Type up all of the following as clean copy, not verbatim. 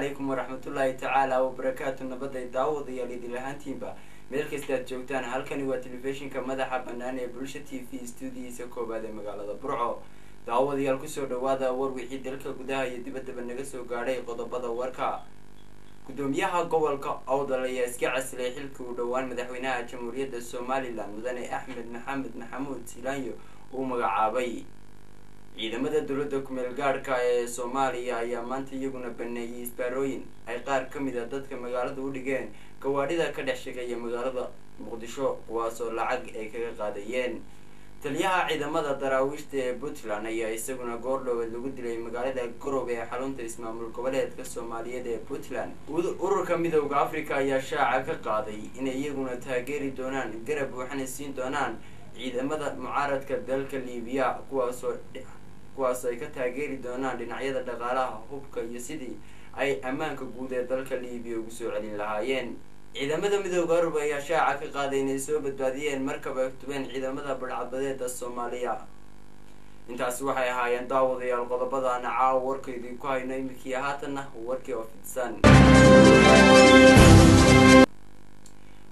عليكم ورحمة الله تعالى وبركاته. نبدأ داود يا ليدي لهانتينبا مeel kasta aad joogtaan halkani waa telefishinka madaxa bannaan ee Bulsho TV studio-diisa koobaad ee magaalada Burco. daawadayaal ku soo dhawaada war wixii dalka gudaha iyo dibadda naga soo gaaray qodobada warka. gudoomiyaha gobolka Awdal ayaa iska casilay xilkii uu dhawaan madaxweynaha Jamhuuriyadda Soomaaliland Mudane Axmed Maxamed Maxamuud Silaanyo uu magacaabay. ciidamada dawladda ku meel gaarka ee Soomaaliya ayaa maanta iyaguna baneeyay isbaarooyin ay qaar ka mid ah dadka magaalada u dhigeen gawaadhida ka dhex shaqeeya magaalada Muqdisho kuwaas oo lacag ay kaga qaadayeen. taliyaha ciidamada daraawiishta ee Puntland ayaa isaguna goordhow lagu dilay magaalada Garowe ee xarunta ismaamul goboleedka Soomaaliyeed ee Puntland. ururka midowga Afrika ayaa shaaca ka qaaday inay iyaguna taageeri doonaan garab waxna siin doonaan ciidamada mucaaradka dalka Liibiya kuwaas ay ka taageeri doonaan dhinacyada dhaqaalaha hubka iyo sidii ay ammaanka guud ee dalka Liibiya ugu soo celin lahaayeen. ciidamada midowga Yurub ayaa shaaca ka qaaday inay soo badbaadiyeen markab ay tubeen ciidamada badhcadbadeeda Soomaaliya. intaas waxay ahaayeen daawadayaal qodobadana caawa warkeedii ku hayno imikii haatana warkii oo fidsan.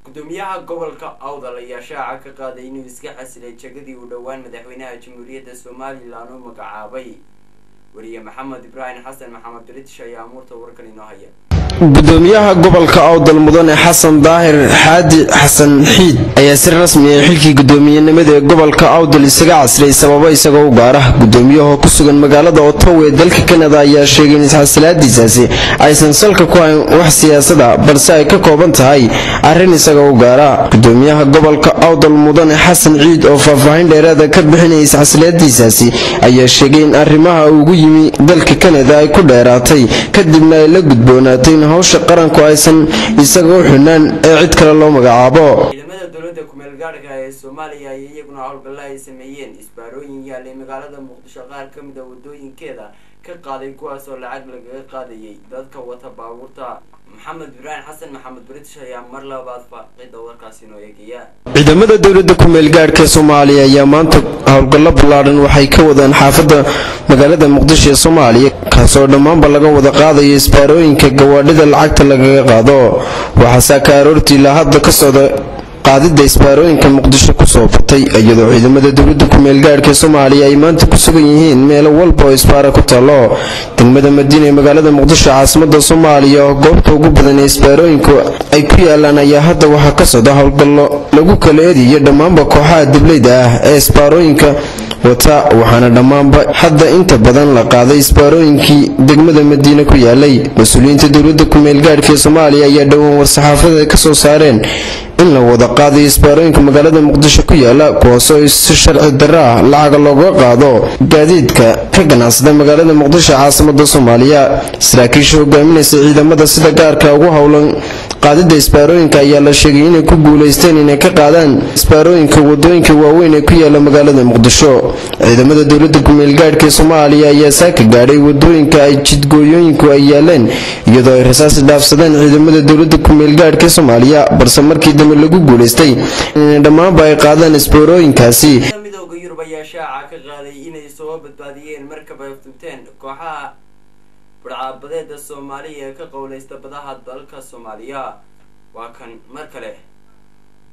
gudoomiyaha gobolka Awdal ayaa shaaca ka qaaday inuu iska casilay jagadii uu dhawaan madaxweynaha Jamhuuriyadda Soomaaliland uu magacaabay. wariye Maxamed Ibrahim Xasan Maxamed British ayaa amuurta warkan inoo haya. gudoomiyaha gobolka Awdal Mudane Xasan Daahir Xaadi Xasan Xiid ayaa si rasmi ah xilkii gudoomiyenimada ee gobolka Awdal isaga casilay sababo isagoo u gaar ah. gudoomiyaha ku sugan magaalada Ottawa ee dalka Canada ayaa sheegay in xasilaadiisaasi aysan salka ku hayn wax siyaasad ah balse ay ka kooban tahay arrin isagoo u gaar ah. gudoomiyaha gobolka Awdal Mudane Xasan Xiid oo faahfaahin dheeraad ah ka bixinayay xasilaadiisaasi ayaa sheegay in arrimaha ugu yimi dalka Canada ay ku dheeraatay kadibna ay la gudboonaatay hawsha qaranku aysan isaga u xunaan ee cid kale loo magacaabo. ciidamada dawladda ku meel gaarka ee Soomaaliya ay iyaguna howlgallada ay sameeyeen isbaarooyin yaalay magaalada Muqdisho qaar ka mid ah wadooyinkeeda ka qaaday kuwaas oo lacag laga qaadayay dadka wata baabuurta. Maxamed Ibrahim Xasan Maxamed British ayaa mar labaad faaqida warkaasi noo eegaya. ciidamada dawladda ku meel gaarka Soomaaliya ayaa maanta howlgallo ballaaran waxay ka wadaan xaafadda magaalada Muqdisho ee Soomaaliya kaasoo dhammaanba laga wada qaadayo isbaarooyinka gawaadhida lacagta lagaga qaado. waxaa ka aroortii la hadda ka socda qaadida isbaarooyinka Muqdisho ku soo batay iyadoo ciidamada dawladda ku meel gaarka Soomaaliya ay maanta ku sugan yihiin meel walba oo isbaara ku taalo. degmada Madiina ee magaalada Muqdisho caasimada Soomaaliya oo goobta ugu badan ee isbaarooyinku ay ku yaalaan ayaa hadda waxaa ka socda howlgallo lagu kala eedayo dhammaanba kooxaha diblayda ah ee isbaarooyinka wata waxaana dhammaanba hadda inta badan la qaaday isbaarooyinkii degmada Madiina ku yaalay. mas'uuliyiinta dawladda ku meel gaarka Soomaaliya ayaa dhawaan war-saxaafada ka soo saareen in la wada qaaday isbaarooyinka magaalada Muqdisho ku yaala kuwaasoo si sharci darro ah lacag looga qaado gaadiidka ka ganacsada magaalada Muqdisho caasimada Soomaaliya. saraakiisha hogaaminaysa ciidamada sida gaarka ugu howlan qaadida isbaarooyinka ayaa la sheegay inay ku guuleysteen inay ka qaadaan isbaarooyinka wadooyinka waaweyn ee ku yaala magaalada Muqdisho. ciidamada dawladda ku meel gaarka Soomaaliya ayaa saaka gaadhay wadooyinka ay jidgooyooyinku ay yaaleen iyadoo ay rasaas dhaafsadeen ciidamada dawladda ku meel gaarka Soomaaliya balse markii dambe lagu guuleystay in dhammaanba ay qaadaan isbaarooyinkaasi. midowga Yurub ayaa shaaca ka qaaday inay soo badbaadiyeen markab ay tubteen kooxaha badhcadbadeeda Soomaaliya ee ka qowleysta badaha dalka Soomaaliya. waa kan mar kale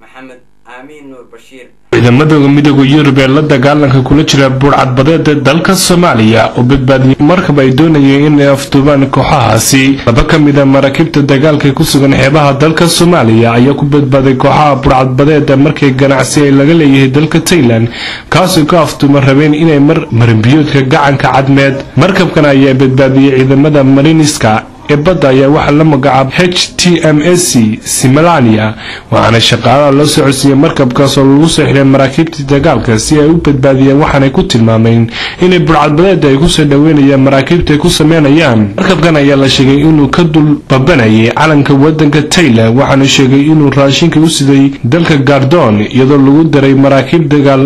Maxamed Amiin Nuur Bashiir. ciidamada midowga Yurub ee la dagaalanka kula jira badhcadbadeeda dalka Soomaaliya oo badbaadiyay markab ay doonayeen in ay afduubaan kooxahaasi. laba ka mid ah maraakiibta dagaalka ku sugan xeebaha dalka Soomaaliya ayaa ku badbaaday kooxaha badhcadbadeeda markii ganacsi ay laga leeyahay dalka Thailand kaasoo ka afduuma rabeen inay marinbiyoodka gacanka cadmeed. markabkan ayaa badbaadiyay ciidamada mariniska ee badda ayaa waxa la magacaab HTMSC Simalania waxaana shaqaalaha la socodsiiyay markabkaas oo lagu soo xiray maraakiibta dagaalka si ay u badbaadiyaan waxaanay ku tilmaameen inay badhcadbadeeda ay ku soo dhaweynayaan maraakiibta ay ku sameynayaan. markabkan ayaa la sheegay inuu ka dul babanayay calanka wadanka Thailand waxaana sheegay inuu raashinka u siday dalka Gardon iyadoo lagu daray maraakiib dagaal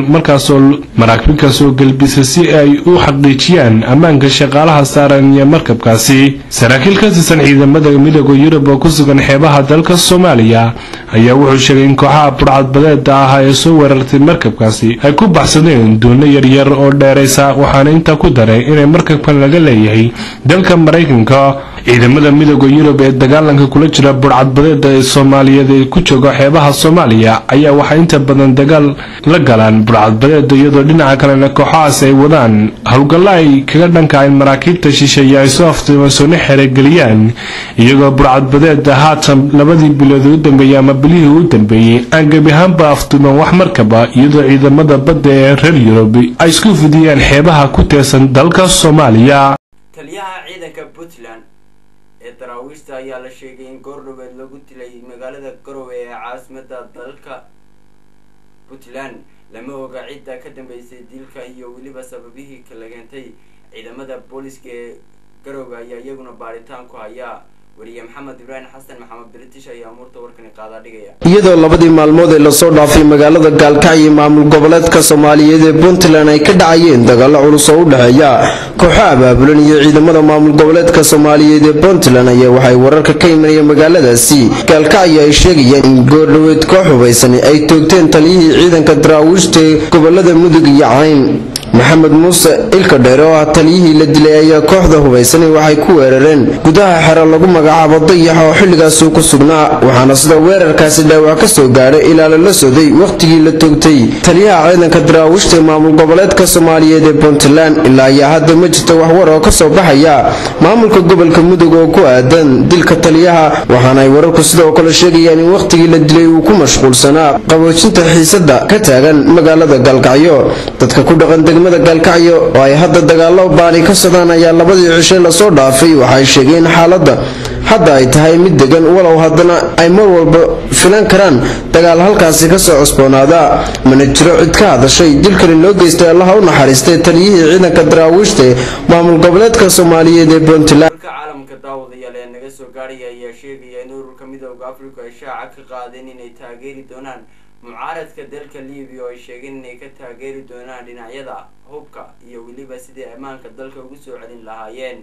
maraakiibkaas oo galbisa si ay u xaqiijiyaan ammaanka shaqaalaha saaran ee markabkaasi. saraakiil ka ka tirsan ciidamada midowga Yurub oo ku sugan xeebaha dalka Soomaaliya ayaa wuxuu sheegay in kooxaha burcadbadeeda ah ee soo weerartay markabkaasi ay ku baxsadeen doonno yaryar oo dheeraysa waxaana inta ku daray inay markabkan laga leeyahay dalka Mareykanka. ciidamada midowga Yurub ee dagaalanka kula jira burcadbadeeda ee Soomaaliyeed ee ku jooga xeebaha Soomaaliya ayaa waxa inta badan dagaal la galaan burcadbadeeda iyadoo dhinaca kalena kooxahaas ay wadaan howlgalla ay kaga dhankaan maraakiibta shisheeye ay soo aftimasoona xeregeliyaan iyagoo burcadbadeeda haatan labadii bilood u dambeeyay ama bilihii u dambeeyay aan gebi ahaanba aftuman wax markaba iyadoo ciidamada badda ee reer Yurub ay isku fidiyaan xeebaha ku teesan dalka Soomaaliya. taliyaha ciidanka Puntland ee daraawiishta ayaa la sheegay in goordhoweed lagu dilay magaalada Garowe ee caasimadda dalka Puntland. lama oga cidda ka dambeysay dilka iyo weliba sababihii kala keentay. ciidamada booliska ee Garowe ayaa iyaguna baaritaan ku haya. wariye Maxamed Ibrahim Xasan Maxamed British ayaa murta warkani qaada dhigaya. iyadoo labadii maalmood ee la soo dhaafay magaalada Gaalkacyo maamul goboleedka Soomaaliyeed ee Puntland ay ka dhacayeen dagaalo culus oo u dhaxeeya kooxo abaabulan iyo ciidamada maamul goboleedka Soomaaliyeed ee Puntland ayaa waxay wararka ka imanayeen magaaladaasi Gaalkacyo ay sheegayeen in goordhoweed koox hubeysan ay toogteen taliyihii ciidanka daraawiishta gobolada Mudug iyo Cayn. maxamed muuse ilka dheer oo taliyihii la dilay ayaa kooxda hubeysan waxay ku weerareen gudaha xero lagu magacaabo Dayax oo xilligaas ku sugnaa waxaana sida weerarkaasi dhaawac ka soo gaaray ilaa la sooday waqtigii la toogtay taliyaha ciidanka daraawiishta maamul goboleedka Soomaaliyeed ee Puntland. ilaa ya hadda ma jirto wax war oo ka soo baxaya maamulka gobolka Mudug oo ku aadan dilka taliyaha waxaana ay wararku sidoo kale sheegayaan in waqtigii la dilay uu ku mashquulsanaa qaboojinta xiisada ka taagan magaalada Gaalkacyo. dadka ku dhaqan degmada Gaalkacyo oo ay hadda dagaalo baani ka socdaan ayaa labadii cisho la soo dhaafay waxay sheegeen xaaladda hadda ay tahay mid degan walow haddana ay mar walba filan karaan dagaal halkaasi ka soo cusboonaada. mana jiro cid ka hadashay dilkani loo geystay Allah u naxariistay taliyihii ciidanka daraawiishta maamul goboleedka Soomaaliyeed ee Puntland. caalamka daawadayaal ee naga soo gaaraya ayaa sheegaya in ururka midowga Afrika ay shaaca ka qaadeen inay taageeri doonaan mucaaradka dalka Liibiya oo ay sheegeen inay ka taageeri doonaan dhinacyada hubka iyo weliba sidii ammaanka dalka ugu soo celin lahaayeen.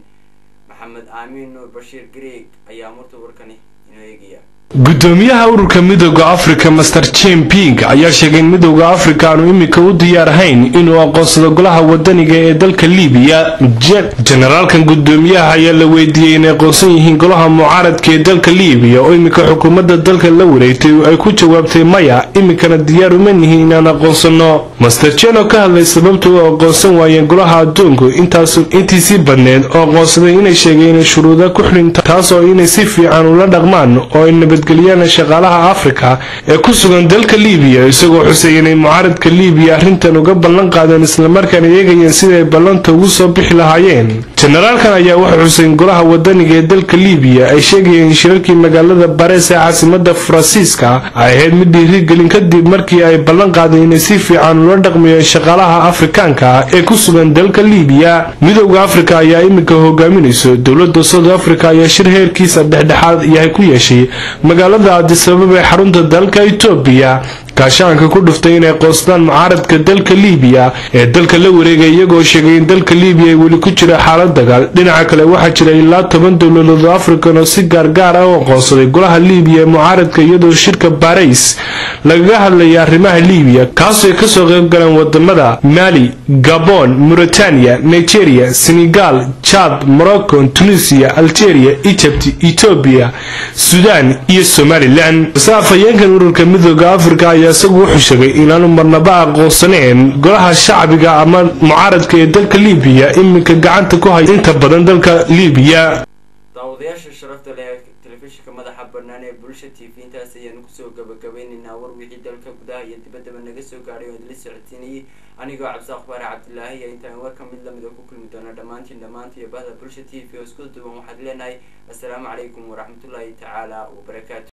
maxamed aamin nuur bashiir Greek ayaa murta warkani inoo eegaya. gudoomiyaha ururka midowga Afrika Master Champing ayaa sheegay in midowga Afrika aanu imika u diyaar ahayn inuu aqoonsado golaha wadaniga ee dalka Liibiya. generaalkan gudoomiyaha ayaa la weydiiyay inay aqoonsan yihiin golaha mucaaradka ee dalka Liibiya oo imika xukuumadda dalka la wareegtay ay ku jawaabtay maya imikana diyaar uma yihiin inaan aqoonsano. Master Chen oo ka hadlay sababta uu aqoonsan waayeen golaha adduunku intiisii badneed oo aqoonsaday inay sheegeen shuruudo ku xiran taas oo inay si fiican ula dhaqmaan oo nabadgeliyana shaqaalaha Afrika ee ku sugan dalka Liibiya isagoo xusay inay mucaaradka Liibiya arrintan uga ballan qaadeen isla markaana eegayeen sida ay ballanta ugu soo bixi lahaayeen. generaalkan ayaa wuxuu xusay in golaha wadaniga ee dalka Liibiya ay sheegayeen shirarkii magaalada Paris ee caasimadda Faransiiska ay ahayd mid dhiirigelin kadib markii ay ballan qaadeen inay si fiican ula dhaqmayaan shaqaalaha Afrikaanka ee ku sugan dalka Liibiya. midowga Afrika ayaa imika hogaaminayso dowladda South Africa ayaa shir heerkiisa dhexdhexaad yahay ku yeeshay magaalada Addis Ababa ee xarunta dalka Itoobiya gaashaanka ku dhuftay inay qoosdaan mucaaradka dalka Liibiya ee dalka la wareegay iyagoo sheegay in dalka Liibiya ay weli ku jira xaalad dagaal. dhinaca kale waxaa jira ilaa 10 dowladood oo Afrikaan oo si gaar ah u aqoonsaday golaha Liibiya ee mucaaradka iyadoo shirka Paris laga hadlayay arrimaha Liibiya kaasoo ka soo qayb galeen wadamada Mali, Gabon, Mauritania, Nigeria, Senegal, Chad, Morocco, Tunisia, Algeria, Egypt, Ethiopia, Sudan iyo Somaliland. saafayeenkan ururka midowga Afrika ayaa isagu wuxuu sheegay inaanu marnaba aqoonsaneen golaha shacbiga ama mucaaradka ee dalka Liibiya imika gacanta ku haya inta badan dalka Liibiya. daawadayaasha sharafta leh telefishinka madaxa bannaan ee Bulsha TV intaas ayaan ku soo gabagabaynaynaa war wixii dalka gudaha iyo dibadda naga soo gaaray oo la socodsiinayay anigoo Cabdi Akhbaar Cabdullaahi intaan warka mid la mid ah ku kulmi doona dhammaantiin bahda Bulsha TV oo isku duuban waxaad leenahay assalaamu calaykum waraxmatullaahi tacaala wa barakaatuh.